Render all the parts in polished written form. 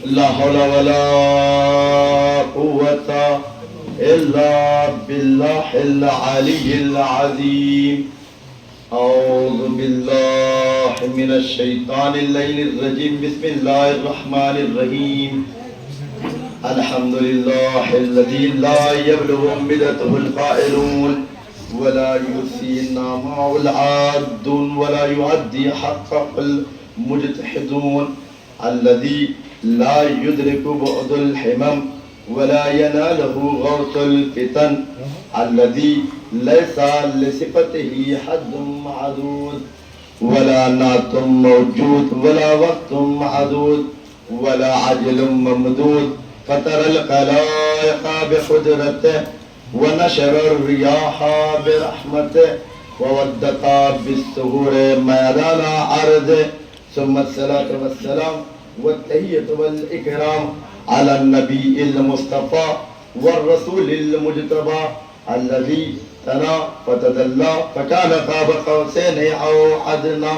لا حول ولا قوة إلا بالله العلي العظيم. أعوذ بالله من الشيطان اللعين الرجيم. بسم الله الرحمن الرحيم. الحمد لله الذي لا يبلغ مدته القائلون ولا يحصي نعمه العادون ولا يؤدي حقه المجتهدون، الذي لا يدرك بعد الحمم ولا يناله غوث الفتن، الذي ليس لصفته حد معدود ولا نعت موجود ولا وقت معدود ولا عجل ممدود. فطر الخلائق بقدرته ونشر الرياح برحمته وودق بالسهور ميدان عرضه. ثم الصلاة والسلام والتحية والإكرام على النبي المصطفى والرسول المجتبى الذي تلا فتدلى فكان قاب قوسين أو أدنى.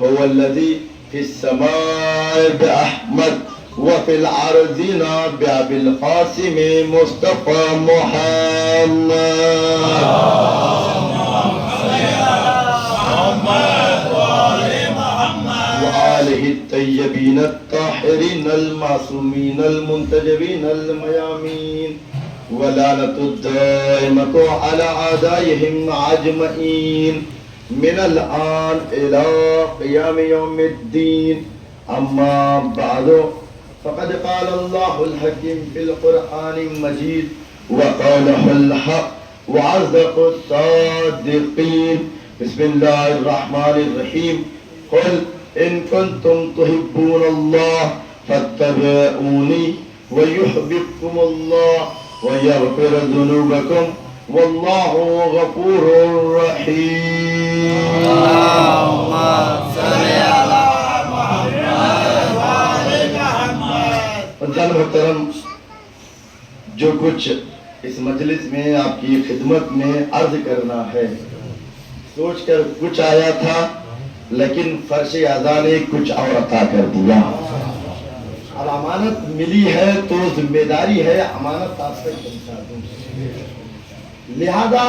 هو الذي في السماء بأحمد وفي الأرضين بأبي القاسم مصطفى محمد. وآله الطيبين الطاهرين المعصومين المنتجبين الميامين، ولعنة الدائمة على أعدائهم أجمعين من الآن إلى قيام يوم الدين. أما بعد، فقد قال الله الحكيم في القرآن المجيد وقوله الحق وأصدق الصادقين. بسم الله الرحمن الرحيم. قل إن كنتم تحبون الله فاتبعوني ويحببكم الله ويغفر ذنوبكم والله غفور رحيم. اللهم صل على محمد وعلى محمد. محترم، جو کچھ اس مجلس میں آپ کی خدمت میں عرض کرنا ہے، سوچ کر کچھ آیا تھا لیکن فرش اعضاء نے کچھ اور عطا کر دیا. اب امانت ملی ہے تو ذمہ داری ہے امانت آپ تک پہنچا دوں. لہذا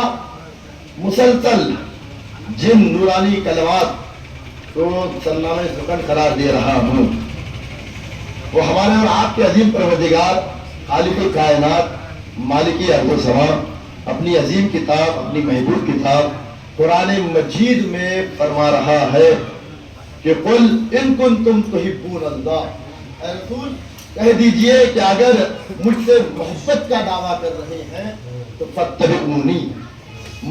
مسلسل جن نورانی کلمات کو سلام سکن قرار دے رہا ہوں، وہ ہمارے اور آپ کے عظیم پروردگار خالق کائنات مالک ارض و سما اپنی عظیم کتاب، اپنی محبوب کتاب قرآن مجید میں فرما رہا ہے کہ قل ان کنتم تحبون اللہ. اے رسول کہہ دیجئے کہ اگر مجھ سے محبت کا دعویٰ کر رہے ہیں تو فاتبعونی.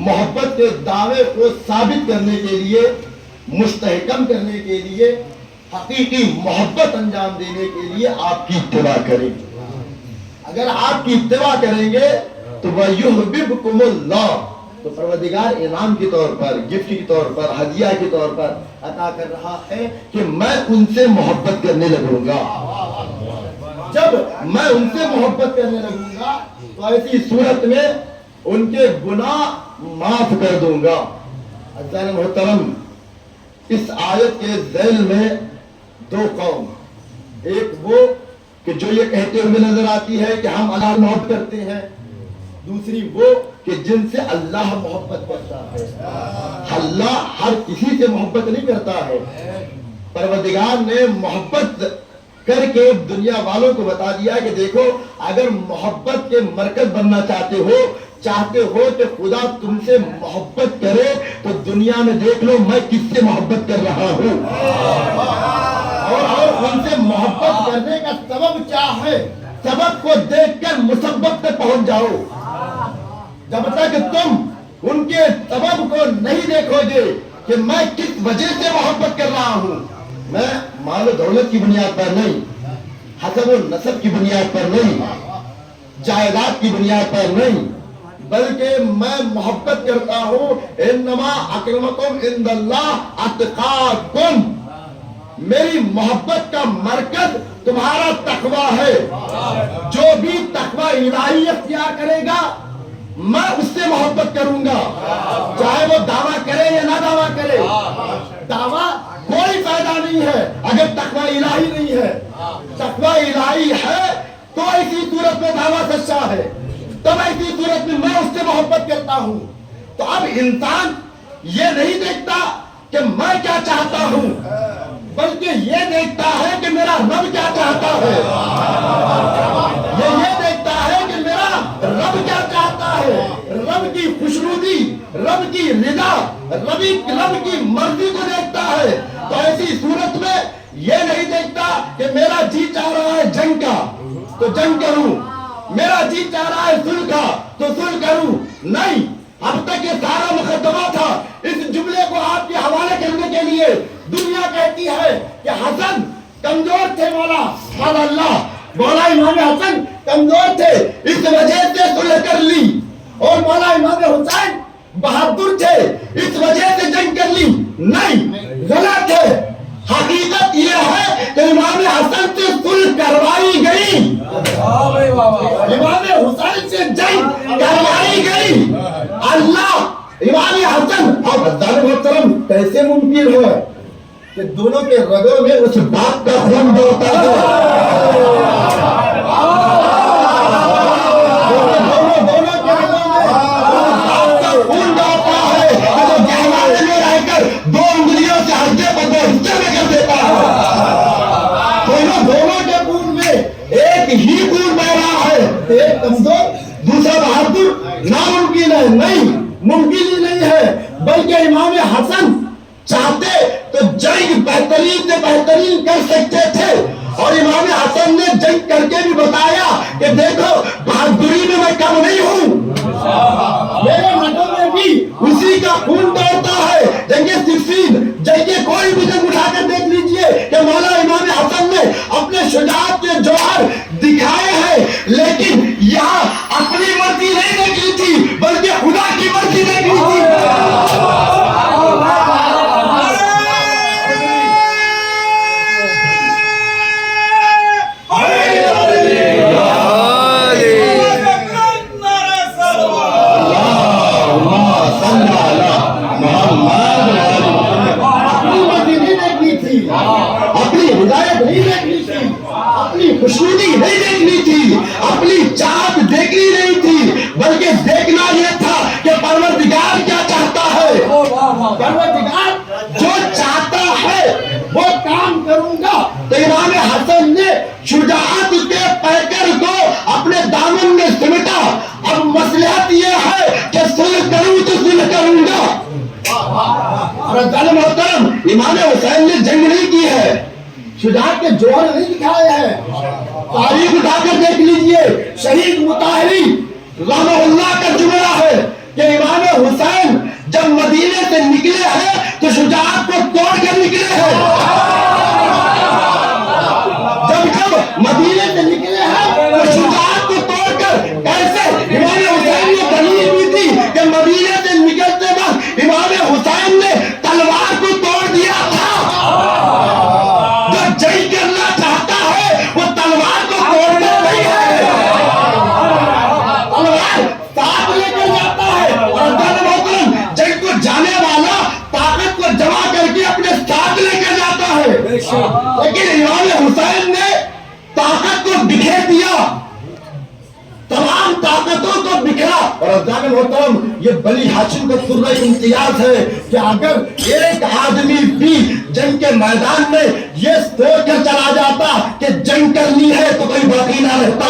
محبت کے دعوے کو ثابت کرنے کے لیے، مستحکم کرنے کے لیے، حقیقی محبت انجام دینے کے لیے آپ کی اتباع کریں. اگر آپ کی اتباع کریں گے تو وَيُحْبِبْكُمُ اللَّهُ، تو پروردگار انعام کے طور پر، گفٹ کے طور پر، ہدیہ کے طور پر عطا کر رہا ہے کہ میں ان سے محبت کرنے لگوں گا. جب میں ان سے محبت کرنے لگوں گا تو ایسی صورت میں ان کے گناہ معاف کر دوں گا. عزیزان محترم، اس آیت کے ذیل میں دو قوم، ایک وہ کہ جو یہ کہتے ہوئے نظر آتی ہے کہ ہم اللہ محبت کرتے ہیں، دوسری وہ کہ جن سے اللہ محبت کرتا ہے. اللہ ہر کسی سے محبت نہیں کرتا ہے. پروردگار نے محبت کر کے دنیا والوں کو بتا دیا کہ دیکھو، اگر محبت کے مرکز بننا چاہتے ہو کہ خدا تم سے محبت کرے تو دنیا میں دیکھ لو میں کس سے محبت کر رہا ہوں، اور ان سے محبت کرنے کا سبب کیا ہے. سبب کو دیکھ کر مسبب تک پہنچ جاؤ. جب تک تم ان کے سبب کو نہیں دیکھو گے کہ میں کس وجہ سے محبت کر رہا ہوں، میں مال و دولت کی بنیاد پر نہیں، حسب و نسب کی بنیاد پر نہیں، جائیداد کی بنیاد پر نہیں، بلکہ میں محبت کرتا ہوں انما اکرمکم عند اللہ اتقاکم. میری محبت کا مرکز تمہارا تقوی ہے. جو بھی تقوی الہی اختیار کرے گا میں اس سے محبت کروں گا، چاہے وہ دعویٰ کرے یا نہ دعویٰ کرے. دعویٰ کوئی فائدہ نہیں ہے اگر تقوی الہی نہیں ہے. تقوی الہی ہے تو ایسی صورت میں دعویٰ سچا ہے, تب ایسی صورت میں میں اس سے محبت کرتا ہوں. تو اب انسان یہ نہیں دیکھتا کہ میں کیا چاہتا ہوں, بلکہ یہ دیکھتا ہے کہ میرا رب کیا چاہتا ہے. یہ دیکھتا ہے کہ میرا رب کیا چاہتا ہے. رب کی خوشنودی, رب کی رضا, رب کی مرضی کو دیکھتا ہے. تو ایسی صورت میں یہ نہیں دیکھتا کہ میرا جی چاہ رہا ہے جنگ کا تو جنگ کروں, میرا جی چاہ رہا ہے صلح کا تو صلح کروں. نہیں, اب تک یہ سارا مقدمہ تھا. اس جملے کو آپ کے حوالے کرنے کے لیے دنیا کہتی ہے کہ حسن کمزور تھے, مولا اللہ مولا امام حسن کمزور تھے, اس وجہ سے صلح کر لی. اور مولا امام حسین بہادر تھے, اس وجہ سے جنگ کر لی. نہیں, غلط ہے. حقیقت یہ ہے کہ امام حسن سے صلح کروائی گئی, امام حسین سے جنگ کروائی گئی. اللہ امام حسن اور محترم کیسے ممکن ہے کہ دونوں کے رگوں میں اس باپ کا خون دوڑتا ہے. دونوں کے رگوں میں باپ کا خون دوڑتا ہے کہ وہ گہوارے میں رہ کر دو انگلیوں سے ہلکے پر دو حصے میں کر دیتا ہے. دونوں کے خون میں ایک ہی خون بہ رہا ہے, ایک کمزور دوسرا بہادر. ناممکن ہے, نہیں ممکن ہی نہیں ہے. بلکہ امام حسن چاہتے تو جنگ بہترین سے بہترین کر سکتے تھے, اور امام حسن نے جنگ کر کے بھی بتایا کہ دیکھو بہادری میں کم نہیں ہوں, میرے رگوں میں بھی اسی کا خون دوڑتا ہے. جنگ صفین, جنگ کوئی بھی جنگ اٹھا کر دیکھ لیجئے کہ مولا امام حسن نے اپنے شجاعت کے جوہر دکھائے ہیں, لیکن یہاں اپنی مرضی نہیں دیکھی تھی بلکہ خدا کی مرضی دیکھی تھی. خوشنودی نہیں دیکھنی تھی, اپنی چاہت دیکھنی نہیں تھی, بلکہ دیکھنا یہ تھا کہ پروردگار کیا چاہتا ہے. پروردگار جو چاہتا ہے وہ کام کروں گا. تو امام حسن نے شجاعت کے پیکر کو اپنے دامن میں سمٹا. اب مصلحت یہ ہے کہ صلح کروں تو صلح کروں گا. اور محترم امام حسین نے جنگ نہیں کی ہے, شجاعت کے جوہر نہیں دکھائے ہیں. تاریخ اٹھا کر دیکھ لیجئے, شہید مطہری رحمہ اللہ کا جملہ ہے کہ امام حسین جب مدینے سے نکلے ہیں تو شجاعت کو توڑ کر نکلے ہیں. جب مدینے سے نکلے ہیں تو شجاعت کو توڑ کر, کیسے امام حسین نے دلیل بھی تھی کہ مدینے سے نکلتے وقت امام حسین نے تلوار کو توڑ دیا تھا. جو جنگ کرنا چاہتا ہے وہ تلوار کو توڑنا نہیں ہے, تلوار ساتھ لے کر جاتا ہے. اور محترم جنگ کو جانے والا طاقت کو جمع کر کے اپنے ساتھ لے کر جاتا ہے, لیکن امام حسین نے طاقت کو بکھیر دیا, تمام طاقتوں کو بکھرا. اور محترم یہ بنی ہاشم کا سرہ امتیاز ہے کہ اگر ایک آدمی بھی جنگ کے میدان میں یہ سوچ کر چلا جاتا کہ جنگ کرنی ہے تو کوئی باقی نہ رہتا.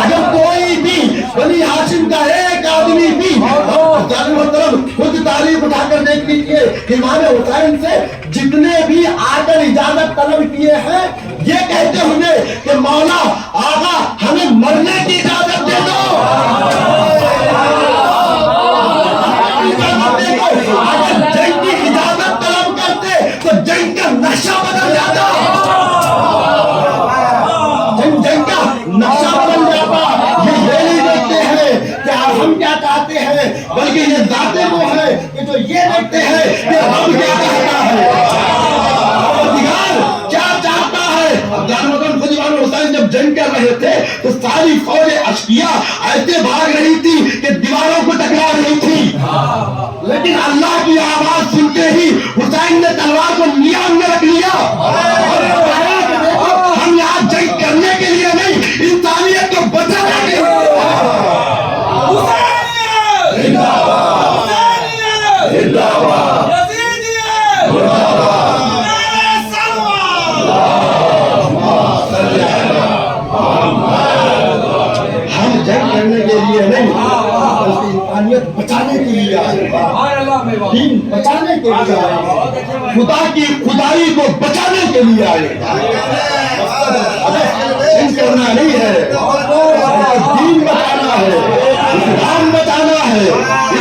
اگر کوئی بھی بنی ہاشم کا ایک آدمی بھی, محترم خود تاریخ اٹھا کر دیکھ لیجیے کہ امام حسین سے جتنے بھی آ کر اجازت طلب کیے ہیں یہ کہتے ہوئے کہ مولا آقا ہمیں مرنے کی اجازت دے دو. اگر جنگ کی اجازت طلب کرتے تو جنگ کا نقشہ بدل جاتا, جنگ کا نقشہ بدل جاتا. یہ نہیں دیکھتے ہیں کہ ہم کیا چاہتے ہیں, بلکہ یہ ذاتیں وہ ہے کہ جو یہ دیکھتے ہیں کہ ہم کیا چاہتا ہے, کیا چاہتا ہے. خود امام حسین جب جنگ کر رہے تھے تو ساری فوج اشقیاء ایسے بھاگ رہی تھی کہ دیواروں کو ٹکرا رہی تھی. لیکن اللہ کی آواز سنتے ہی حسین نے تلوار کو نیام میں رکھ لیا اور بتایا کہ دیکھو ہم یہاں جنگ کرنے کے لیے نہیں، انسانیت کو بچانے کے لیے۔ ہم جنگ کرنے کے لیے نہیں بلکہ انسانیت بچانے کے لیے آئے، دین بچانے کے لیے آئے، خدا کی خدائی کو بچانے کے لیے آئے۔ جنگ کرنا نہیں ہے، دین بچانا ہے، اسلام بچانا ہے،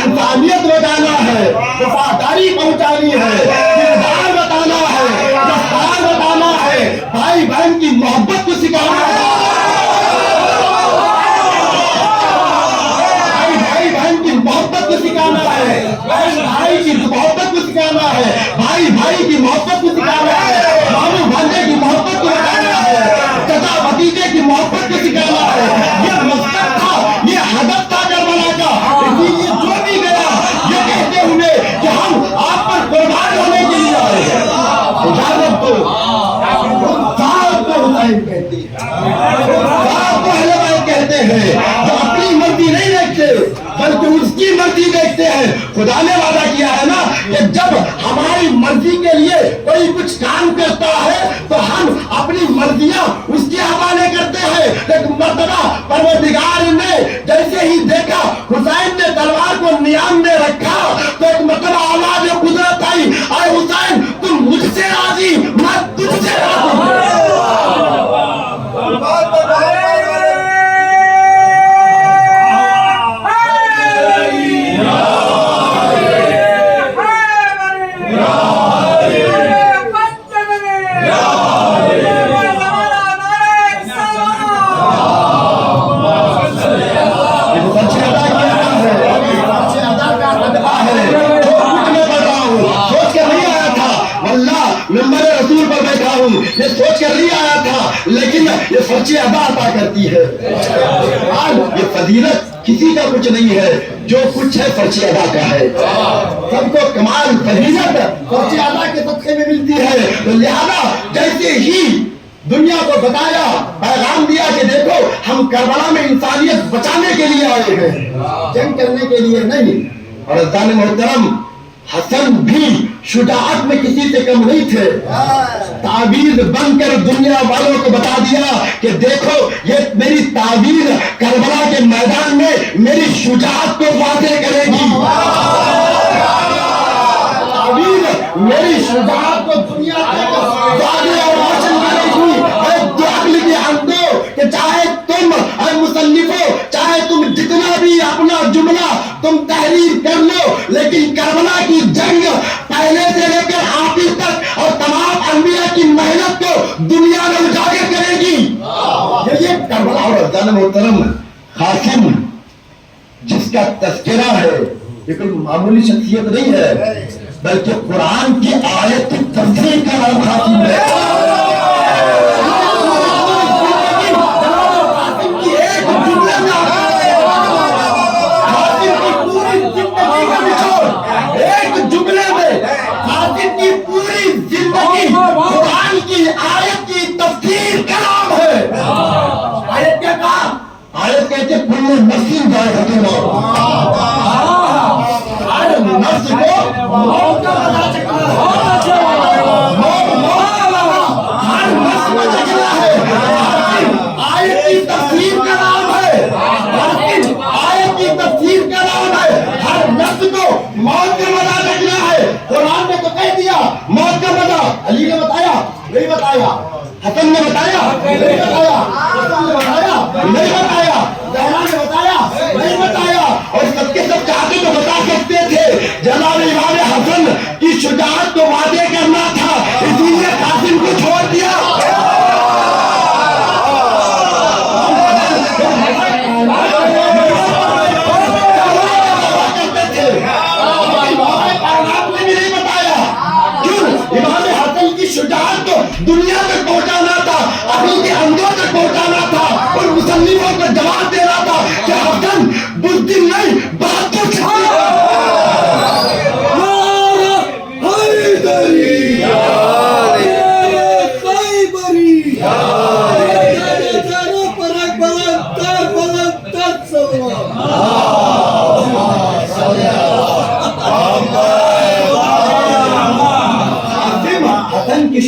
انسانیت بچانا ہے، وفاداری پہنچانی ہے، کردار بتانا ہے، رفتار بتانا ہے، بھائی بہن کی محبت کو سکھانا ہے، محبت کو سکھانا ہے، بہن بھائی کی محبت کو سکھانا ہے، بھائی بھائی کی محبت کو سکھانا ہے، ماموں بھانجے کی محبت کو سکھانا ہے، چچا بھتیجے کی محبت کو سکھانا ہے۔ یہ مقصد تھا، یہ ہدف تھا کربلا کا، اسی لیے جو بھی گیا یہ کہتے ہوئے کہ ہم آپ پر قربان ہونے کے لیے آئے ہیں۔ اجازت دو، صاحب کو حسین کہتے ہیں، صاحب کو اہل بیت کہتے ہیں، جو اپنی مرضی نہیں دیکھتے بلکہ اس کی مرضی دیکھتے ہیں۔ خدا نے وعدہ کیا ہے نا کہ جب ہماری مرضی کے لیے کوئی کچھ کام کرتا ہے تو ہم اپنی مرضیاں اس کے حوالے کرتے ہیں۔ ایک مرتبہ پروردگار نے جیسے ہی دیکھا حسین نے تلوار کو نیام میں رکھا تو ایک مرتبہ آواز قدرت آئی، اے حسین تم مجھ سے راضی، میں تجھ سے راضی۔ نمبر رسول پر بیٹھا ہوں، یہ سوچ کر نہیں آیا تھا لیکن یہ فرچ ادا عطا کرتی ہے۔ یہ فضیلت کسی کا کچھ نہیں ہے، جو کچھ ہے فرچ ادا کا ہے۔ سب کو کمال فضیلت فرچ ادا کے صدقے میں ملتی ہے۔ تو لہذا جیسے ہی دنیا کو بتایا، پیغام دیا کہ دیکھو ہم کربلا میں انسانیت بچانے کے لیے آئے ہیں، جنگ کرنے کے لیے نہیں۔ اور عزیزان محترم، حسن بھی شجاعت میں کسی سے کم نہیں تھے۔ تعویذ بن کر دنیا والوں کو بتا دیا کہ دیکھو یہ میری تعویذ کربلا کے میدان میں میری شجاعت کو واضح کرے گی، تعویذ میری شجاعت کو دنیا تک واضح اور روشن کرے گی۔ عقل کے اندھو کہ چاہے تم اے مصنفو، چاہے تم جتنا بھی اپنا جملہ تم تحریر کر لو، لیکن کربلا کی جنگ پہلے سے لے کر آخر تک اور تمام انبیاء کی محنت کو دنیا میں اجاگر کرے گی۔ یہ کربلا۔ اور عزیزان محترم، قاسم جس کا تذکرہ ہے یہ کوئی معمولی شخصیت نہیں ہے بلکہ قرآن کی آیت کی تفسیر کا نام قاسم ہے۔ قرآن کی آیت کی تفسیر کا نام ہے۔ آیت کیا کہا؟ آیت کہتے کل نفس ذائقۃ الموت، ہر نفس کو موت کا مزہ چکھنا ہے، ہر نفس کو چکھنا ہے۔ آیت کی تفسیر کا نام ہے، آیت کی تفسیر کا نام ہے، ہر نفس کو موت کا مزہ چکھنا ہے۔ قرآن نے تو کہہ دیا موت کا مزہ، علی نے بتایا نہیں بتایا، حسن نے بتایا نہیں بتایا، حسن نے بتایا نہیں بتایا، زہرا نے بتایا نہیں بتایا، اور سب کے سب چاہتے تو بتا سکتے تھے۔ جناب امام حسن کی شجاعت کو واضح کرنا تھا، اسی لیے قاسم کو چھوڑ دیا۔ شجاعت کو دنیا تک پہنچانا تھا، اپنی کے اندر تک پہنچانا تھا، اور مسلمانوں کو جواب دینا تھا کہ حسن بزدل نہیں، بہادر شخصیت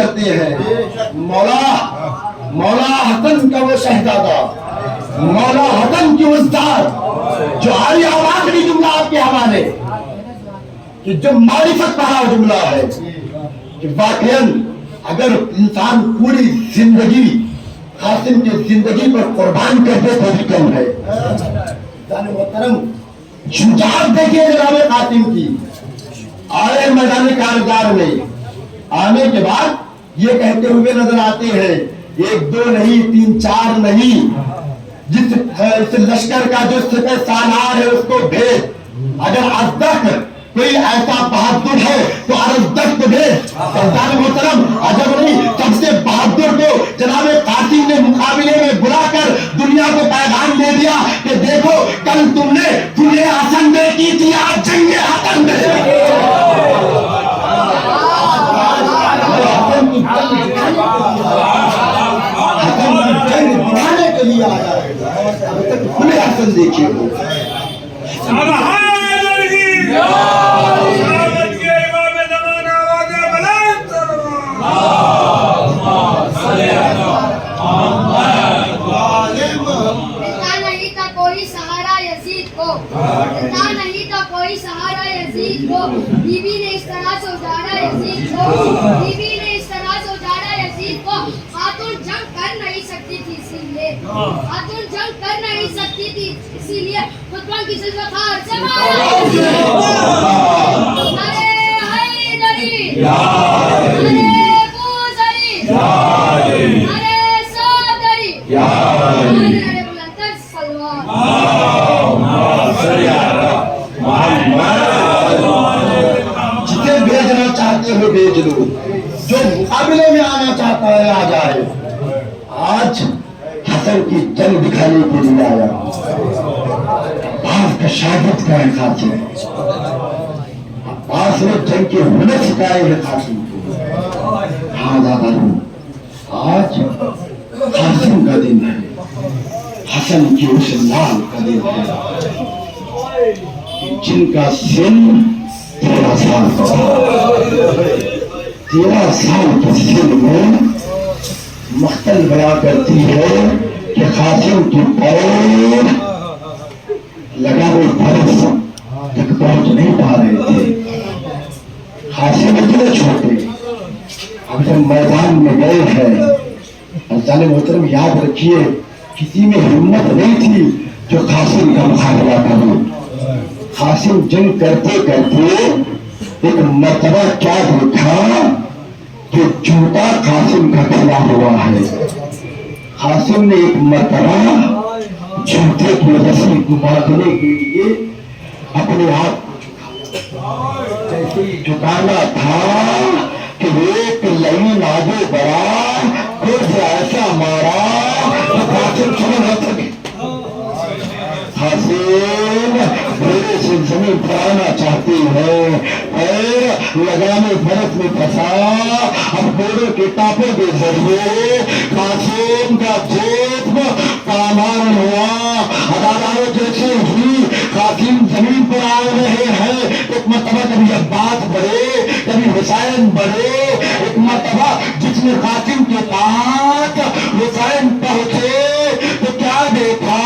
کرتے ہیں مولا حسن کا وہ شہزادہ، مولا حسن کی استاد جو آخری جملہ آپ کے حوالے کہ جو معرفت پڑھا جملہ ہے کہ واقعاً اگر انسان پوری زندگی قاسم کی زندگی پر قربان کر دے تو بھی کم ہے۔ محترم شجاعت دیکھیے جناب قاسم کی، آئے میدان کارزار میں آنے کے بعد یہ کہتے ہوئے نظر آتے ہیں 1 2 نہیں 3 4 نہیں، جس لشکر کا جو سپہ سالار ہے اس کو بھیج، اگر ازدک کوئی ایسا بہادر ہے تو ارزدک کو بھیج۔ سردار محترم عجب نہیں، سب سے بہادر کو جناب قاسم نے مقابلے میں بلا کر دنیا کو پیغام دے دیا کہ دیکھو کل تم نے جنگ حسن میں کی تھی، آج جنگ حسن میں جنگ دکھانے کے لیے آیا ہے۔ اب تک جنگ حسن دیکھیے ہو کوئی سہارا یزید کو، بیوی نے اس طرح سے اجاڑا یزید کو، بیوی نے اس طرح سے اجاڑا یزید کو، خاتون جنگ کر نہیں سکتی تھی اسی لیے، خاتون جنگ کر نہیں سکتی تھی اسی لیے خطبہ کی سلوخار سے مارا۔ ارے حیدری، ارے بوزری، ارے صدری، ارے بلندر سلوار۔ جسے بھیجنا چاہتے ہو بھیج لو، جو مقابلے میں آنا چاہتا ہے آ جائے۔ آج حسن کی جنگ دکھانے کے لیے آیا، عباس کا شاگرد کا ہے قاسم، عباس نے جنگ کے ہنر سکھائے ہیں قاسم کو۔ ہاں دادا آج قاسم کا دن ہے، حسن کی اس لال کا دن ہے جن کا سن 13 سال کا تھا۔ 13 سال کے سن میں مختل بیان کرتی ہے کہ قاسم کی پیر لگانے برس تک پہنچ نہیں پا رہے تھے۔ قاسم اتنے چھوٹے، اب جب میدان میں گئے ہیں، انسان محترم یاد رکھیے کسی میں ہمت نہیں تھی جو قاسم کا مقابلہ کرے۔ قاسم جنگ کرتے کرتے ایک مرتبہ کیا دیکھا کہ جوتا قاسم کا کھلا ہوا ہے۔ قاسم نے ایک مرتبہ جوتے کی رسی گمانے کے لیے اپنے آپ کو جیسے جھکانا تھا کہ ایک لائن آگے بڑھا، خود ایسا مارا کہ قاسم چھوڑ نہ سکے۔ قاسم میرے سے زمین پر آنا چاہتی ہے، پیر لگانے برف میں پھنسا، اب گھوڑے کے ٹاپے کے ذریعے قاسم کا جسم پامال ہوا۔ عدالتوں جیسے ہی قاسم زمین پر آ رہے ہیں، ایک مرتبہ کبھی عباس بڑھے کبھی حسین بڑھے، ایک مرتبہ جس میں قاسم کے پاس حسین پہنچے تو کیا دیکھا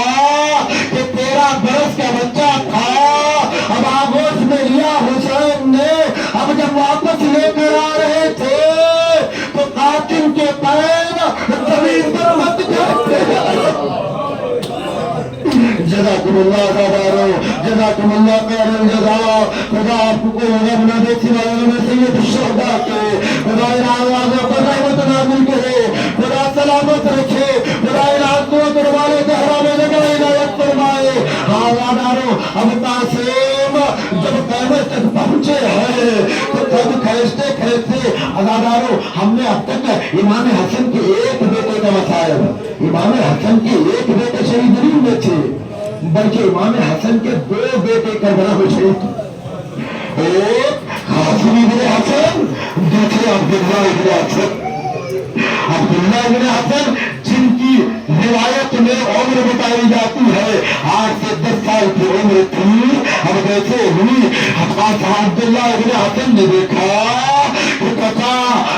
کہ 13 برس کا بچہ تھا، اب آغوش میں لیا حسین نے۔ اب جب واپس لے کر آ رہے تھے تو قاسم کے پیر زمین پر مت جاتے۔ جزاکم اللہ خیرا، جزاکم اللہ خیر الجزا۔ خدا آپ کو غم نہ دے سوائے میں سید الشہداء کے، خدا انعام پر رحمت نازل کرے، خدا سلامت رکھے، خدا انعام کو دربارے زہرا میں لگائے عنایت فرمائے۔ ہاں اب قاسم جب قیامت تک پہنچے ہیں تو تب کھینچتے کھینچتے عزادارو ہم نے اب تک امام حسن کے ایک بیٹے کا مسائل، امام حسن کے ایک بیٹے شہید نہیں ہوئے تھے بلکہ امام حسن کے 2 بیٹے کربلا میں شہید، ایک قاسم ابن حسن، دوسرے عبداللہ ابن حسن۔ عبداللہ ابن حسن جن کی روایت میں عمر بتائی جاتی ہے 8 سے 10 سال کی عمر تھی، اب ویسے ہوئی عبداللہ ابن حسن نے دیکھا کہ کچا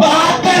72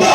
2